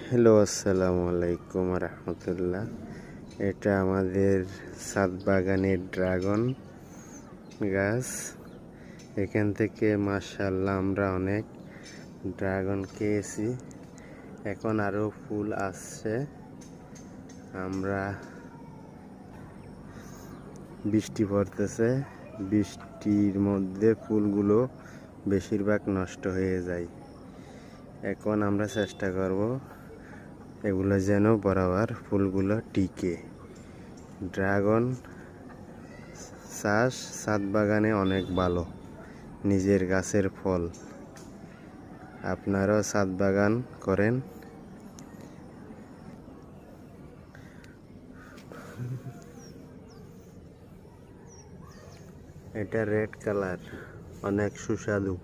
Hello, আসসালামু আলাইকুম রহমতুল্লাহ। এটা আমাদের ছাদ বাগানের ড্রাগন গাছ। এখান থেকে মাশাআল্লাহ আমরা অনেক ড্রাগন খেয়েছি। এখন আরও ফুল আসছে। আমরা বৃষ্টি পড়তেছে, বৃষ্টির মধ্যে ফুলগুলো বেশিরভাগ নষ্ট হয়ে যায়। এখন আমরা চেষ্টা করব এগুলো যেন বরাবর ফুলগুলো টিকে। ড্রাগন চাষ ছাদ বাগানে অনেক ভালো, নিজের গাছের ফল। আপনারাও ছাদ বাগান করেন। এটা রেড কালার, অনেক সুস্বাদু।